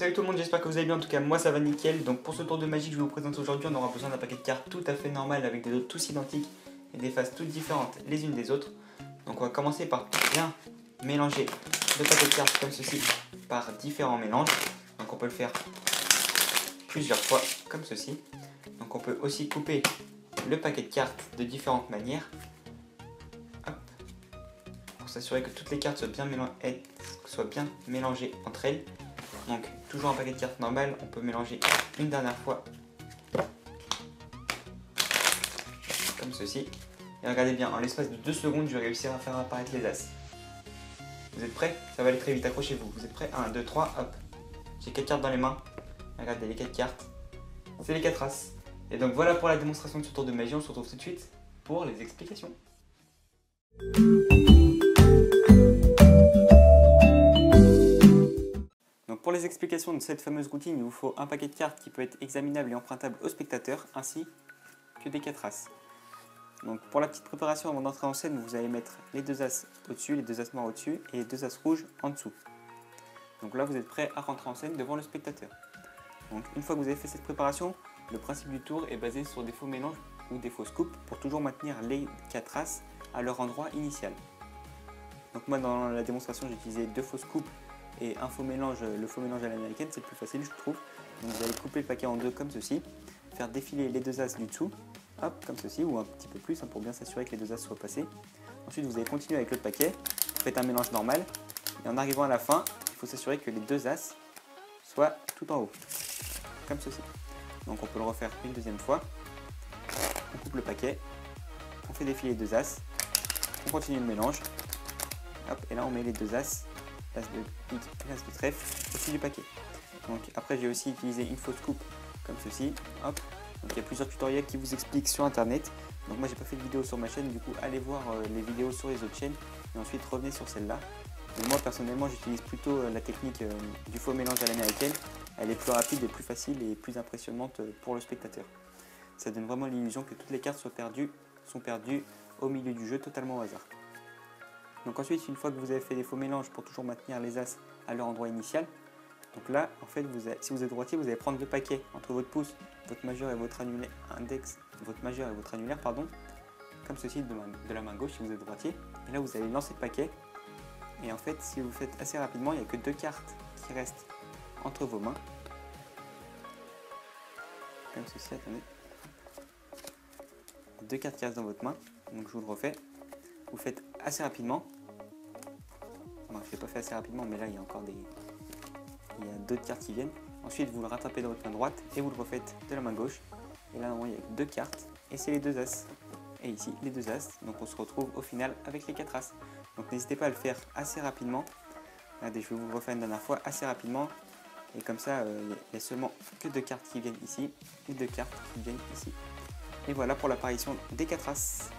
Salut tout le monde, j'espère que vous allez bien. En tout cas, moi ça va nickel. Donc pour ce tour de magie que je vais vous présenter aujourd'hui, on aura besoin d'un paquet de cartes tout à fait normal avec des dos tous identiques et des faces toutes différentes les unes des autres. Donc on va commencer par bien mélanger le paquet de cartes comme ceci par différents mélanges. Donc on peut le faire plusieurs fois comme ceci. Donc on peut aussi couper le paquet de cartes de différentes manières. Hop. Pour s'assurer que toutes les cartes soient bien mélangées entre elles. Donc toujours un paquet de cartes normal, on peut mélanger une dernière fois comme ceci. Et regardez bien, en l'espace de 2 secondes, je vais réussir à faire apparaître les as. Vous êtes prêts? Ça va aller très vite, accrochez-vous. Vous êtes prêts? 1, 2, 3, hop. J'ai 4 cartes dans les mains. Regardez les 4 cartes. C'est les 4 as. Et donc voilà pour la démonstration de ce tour de magie. On se retrouve tout de suite pour les explications. Donc pour les explications de cette fameuse routine, il vous faut un paquet de cartes qui peut être examinable et empruntable aux spectateurs, ainsi que des 4 as. Donc pour la petite préparation avant d'entrer en scène, vous allez mettre les 2 as au-dessus, les 2 as noirs au-dessus et les 2 as rouges en dessous. Donc là vous êtes prêt à rentrer en scène devant le spectateur. Donc une fois que vous avez fait cette préparation, le principe du tour est basé sur des faux mélanges ou des fausses coupes pour toujours maintenir les 4 as à leur endroit initial. Donc moi dans la démonstration j'ai utilisé 2 fausses coupes et un faux mélange, le faux mélange à l'américaine, c'est le plus facile je trouve. Donc vous allez couper le paquet en deux comme ceci, faire défiler les 2 as du dessous, hop, comme ceci, ou un petit peu plus pour bien s'assurer que les 2 as soient passés. Ensuite vous allez continuer avec l'autre paquet, vous faites un mélange normal, et en arrivant à la fin, il faut s'assurer que les 2 as soient tout en haut, comme ceci. Donc on peut le refaire une deuxième fois, on coupe le paquet, on fait défiler les 2 as, on continue le mélange, hop, et là on met les 2 as, l'as de pique et l'as de trèfle au-dessus du paquet. Donc après j'ai aussi utilisé une fausse coupe comme ceci, hop. Donc il y a plusieurs tutoriels qui vous expliquent sur internet. Donc moi j'ai pas fait de vidéo sur ma chaîne, du coup allez voir les vidéos sur les autres chaînes et ensuite revenez sur celle-là. Mais moi personnellement j'utilise plutôt la technique du faux mélange à l'américaine. Elle est plus rapide et plus facile et plus impressionnante pour le spectateur. Ça donne vraiment l'illusion que toutes les cartes sont perdues au milieu du jeu totalement au hasard. Donc ensuite, une fois que vous avez fait les faux mélanges pour toujours maintenir les as à leur endroit initial, donc là, en fait, si vous êtes droitier, vous allez prendre le paquet entre votre pouce, votre majeur et votre annulaire, comme ceci de la main gauche si vous êtes droitier. Et là, vous allez lancer le paquet. Et en fait, si vous le faites assez rapidement, il n'y a que 2 cartes qui restent entre vos mains. Comme ceci, attendez. 2 cartes qui restent dans votre main. Donc je vous le refais. Vous faites assez rapidement. Bon, je ne l'ai pas fait assez rapidement, mais là il y a encore d'autres cartes qui viennent. Ensuite vous le rattrapez dans votre main droite et vous le refaites de la main gauche. Et là il y a 2 cartes et c'est les 2 as. Et ici les 2 as. Donc on se retrouve au final avec les 4 as. Donc n'hésitez pas à le faire assez rapidement. Regardez, je vais vous le refaire une dernière fois assez rapidement. Et comme ça il n'y a seulement que 2 cartes qui viennent ici et 2 cartes qui viennent ici. Et voilà pour l'apparition des 4 as.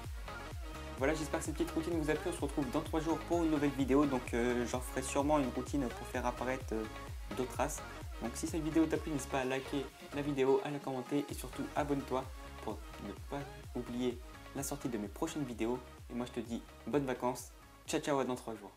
Voilà, j'espère que cette petite routine vous a plu. On se retrouve dans 3 jours pour une nouvelle vidéo. Donc j'en ferai sûrement une routine pour faire apparaître d'autres as. Donc si cette vidéo t'a plu, n'hésite pas à liker la vidéo, à la commenter et surtout abonne-toi pour ne pas oublier la sortie de mes prochaines vidéos. Et moi je te dis bonnes vacances. Ciao ciao, à dans 3 jours.